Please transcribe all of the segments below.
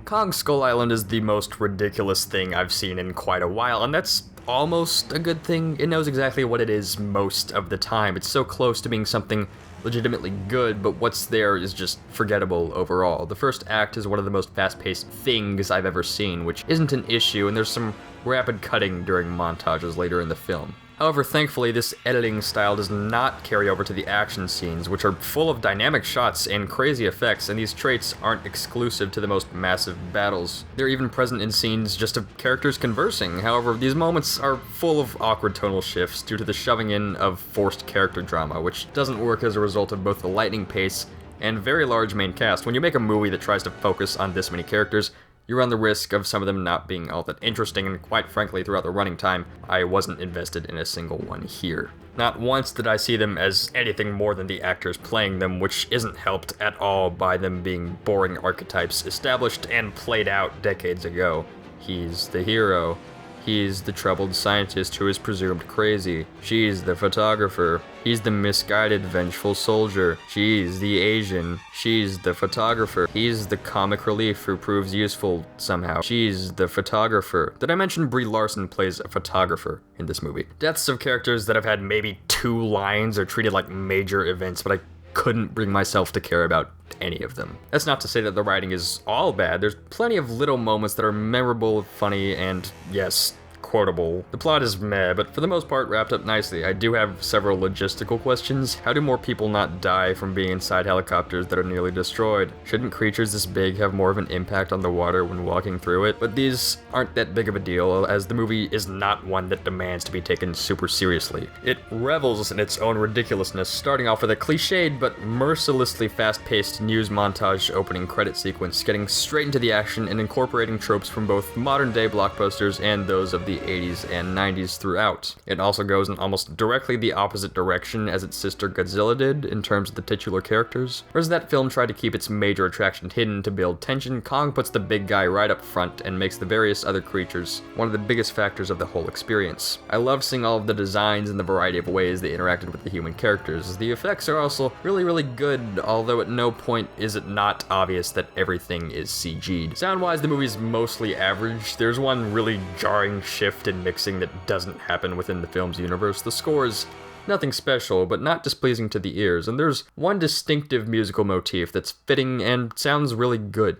Kong Skull Island is the most ridiculous thing I've seen in quite a while, and that's almost a good thing. It knows exactly what it is most of the time. It's so close to being something legitimately good, but what's there is just forgettable overall. The first act is one of the most fast-paced things I've ever seen, which isn't an issue, and there's some rapid cutting during montages later in the film. However, thankfully, this editing style does not carry over to the action scenes, which are full of dynamic shots and crazy effects, and these traits aren't exclusive to the most massive battles. They're even present in scenes just of characters conversing. However, these moments are full of awkward tonal shifts due to the shoving in of forced character drama, which doesn't work as a result of both the lightning pace and very large main cast. When you make a movie that tries to focus on this many characters, you run the risk of some of them not being all that interesting, and quite frankly, throughout the running time, I wasn't invested in a single one here. Not once did I see them as anything more than the actors playing them, which isn't helped at all by them being boring archetypes established and played out decades ago. He's the hero. He's the troubled scientist who is presumed crazy. She's the photographer. He's the misguided, vengeful soldier. She's the Asian. She's the photographer. He's the comic relief who proves useful somehow. She's the photographer. Did I mention Brie Larson plays a photographer in this movie? Deaths of characters that have had maybe 2 lines are treated like major events, but I couldn't bring myself to care about any of them. That's not to say that the writing is all bad. There's plenty of little moments that are memorable, funny, and yes, quotable. The plot is meh, but for the most part wrapped up nicely. I do have several logistical questions. How do more people not die from being inside helicopters that are nearly destroyed? Shouldn't creatures this big have more of an impact on the water when walking through it? But these aren't that big of a deal, as the movie is not one that demands to be taken super seriously. It revels in its own ridiculousness, starting off with a cliched but mercilessly fast-paced news montage opening credit sequence, getting straight into the action and incorporating tropes from both modern-day blockbusters and those of the 80s and 90s throughout. It also goes in almost directly the opposite direction as its sister Godzilla did in terms of the titular characters. Whereas that film tried to keep its major attraction hidden to build tension, Kong puts the big guy right up front and makes the various other creatures one of the biggest factors of the whole experience. I love seeing all of the designs and the variety of ways they interacted with the human characters. The effects are also really good, although at no point is it not obvious that everything is CG'd. Sound-wise, the movie's mostly average. There's one really jarring shift in mixing that doesn't happen within the film's universe. The score is nothing special, but not displeasing to the ears, and there's one distinctive musical motif that's fitting and sounds really good.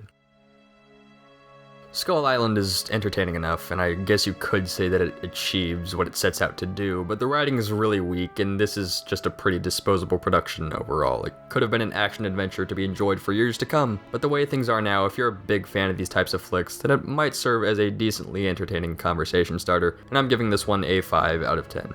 Skull Island is entertaining enough, and I guess you could say that it achieves what it sets out to do, but the writing is really weak, and this is just a pretty disposable production overall. It could have been an action adventure to be enjoyed for years to come, but the way things are now, if you're a big fan of these types of flicks, then it might serve as a decently entertaining conversation starter, and I'm giving this one a 5 out of 10.